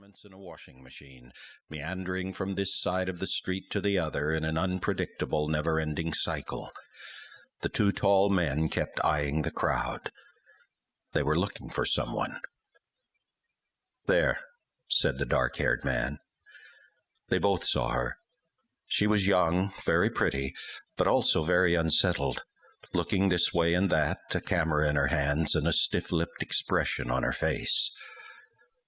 garments in a washing machine, meandering from this side of the street to the other in an unpredictable, never-ending cycle. The two tall men kept eyeing the crowd. They were looking for someone. "There," said the dark-haired man. They both saw her. She was young, very pretty, but also very unsettled, looking this way and that, a camera in her hands and a stiff-lipped expression on her face.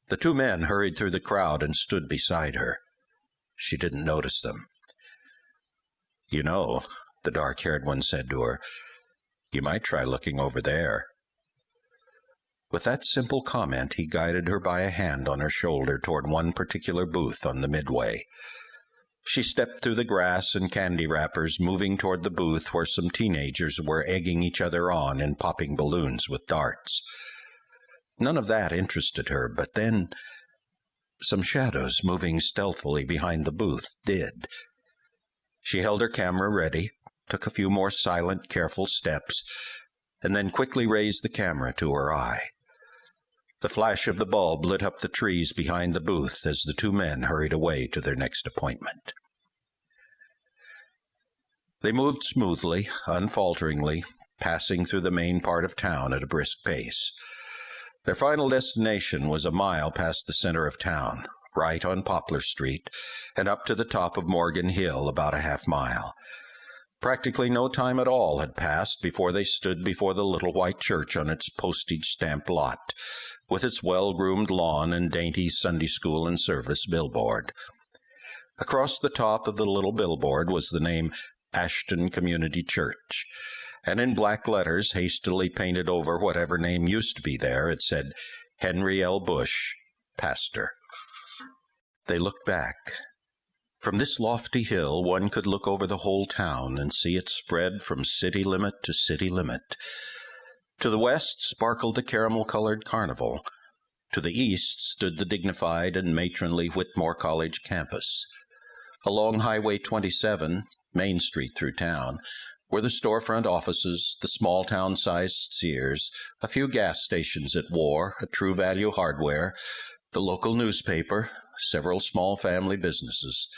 The two men hurried through the crowd and stood beside her. She didn't notice them. "You know," the dark-haired one said to her, "you might try looking over there." With that simple comment, he guided her by a hand on her shoulder toward one particular booth on the midway. She stepped through the grass and candy wrappers, moving toward the booth where some teenagers were egging each other on and popping balloons with darts. None of that interested her, but then some shadows moving stealthily behind the booth did. She held her camera ready, took a few more silent, careful steps, and then quickly raised the camera to her eye. The flash of the bulb lit up the trees behind the booth as the two men hurried away to their next appointment. They moved smoothly, unfalteringly, passing through the main part of town at a brisk pace. Their final destination was a mile past the center of town, right on Poplar Street, and up to the top of Morgan Hill about a half-mile. Practically no time at all had passed before they stood before the little white church on its postage-stamped lot, with its well-groomed lawn and dainty Sunday school and service billboard. Across the top of the little billboard was the name Ashton Community Church, and in black letters hastily painted over whatever name used to be there, it said, "Henry L. Busche, Pastor." They looked back. From this lofty hill one could look over the whole town and see it spread from city limit to city limit. To the west sparkled the caramel-colored Carnival. To the east stood the dignified and matronly Whitmore College campus. Along Highway 27, Main Street through town, were the storefront offices, the small-town-sized Sears, a few gas stations at War, a True Value Hardware, the local newspaper, several small family businesses.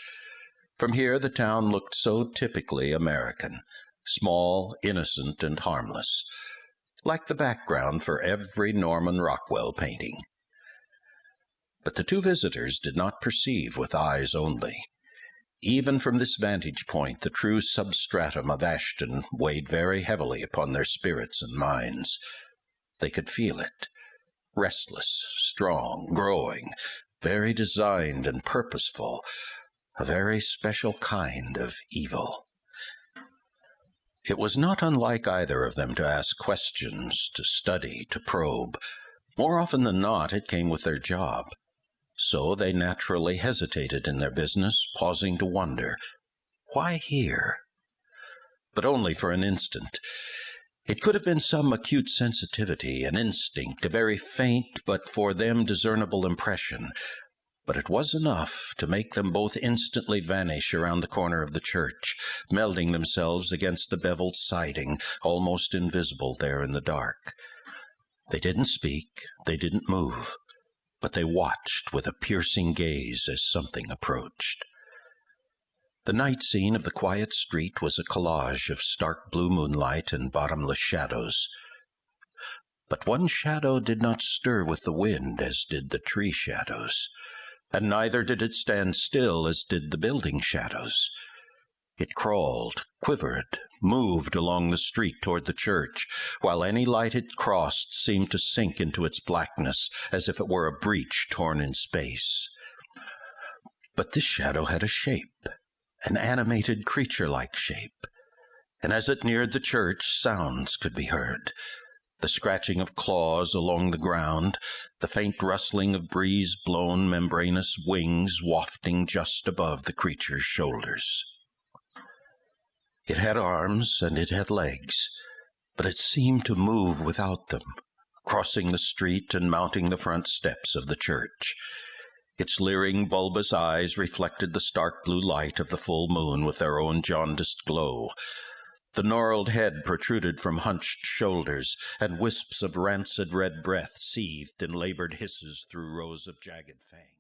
From here the town looked so typically American, small, innocent, and harmless, like the background for every Norman Rockwell painting. But the two visitors did not perceive with eyes only. Even from this vantage point, the true substratum of Ashton weighed very heavily upon their spirits and minds. They could feel it, restless, strong, growing, very designed and purposeful, a very special kind of evil. It was not unlike either of them to ask questions, to study, to probe. More often than not, it came with their job. So they naturally hesitated in their business, pausing to wonder, why here? But only for an instant. It could have been some acute sensitivity, an instinct, a very faint but for them discernible impression, but it was enough to make them both instantly vanish around the corner of the church, melding themselves against the beveled siding, almost invisible there in the dark. They didn't speak, they didn't move, but they watched with a piercing gaze as something approached. The night scene of the quiet street was a collage of stark blue moonlight and bottomless shadows. But one shadow did not stir with the wind as did the tree shadows, and neither did it stand still as did the building shadows. It crawled, quivered, moved along the street toward the church, while any light it crossed seemed to sink into its blackness, as if it were a breach torn in space. But this shadow had a shape, an animated creature-like shape, and as it neared the church, sounds could be heard. The scratching of claws along the ground, the faint rustling of breeze-blown membranous wings wafting just above the creature's shoulders. It had arms and it had legs, but it seemed to move without them, crossing the street and mounting the front steps of the church. Its leering, bulbous eyes reflected the stark blue light of the full moon with their own jaundiced glow. The gnarled head protruded from hunched shoulders, and wisps of rancid red breath seethed in labored hisses through rows of jagged fangs.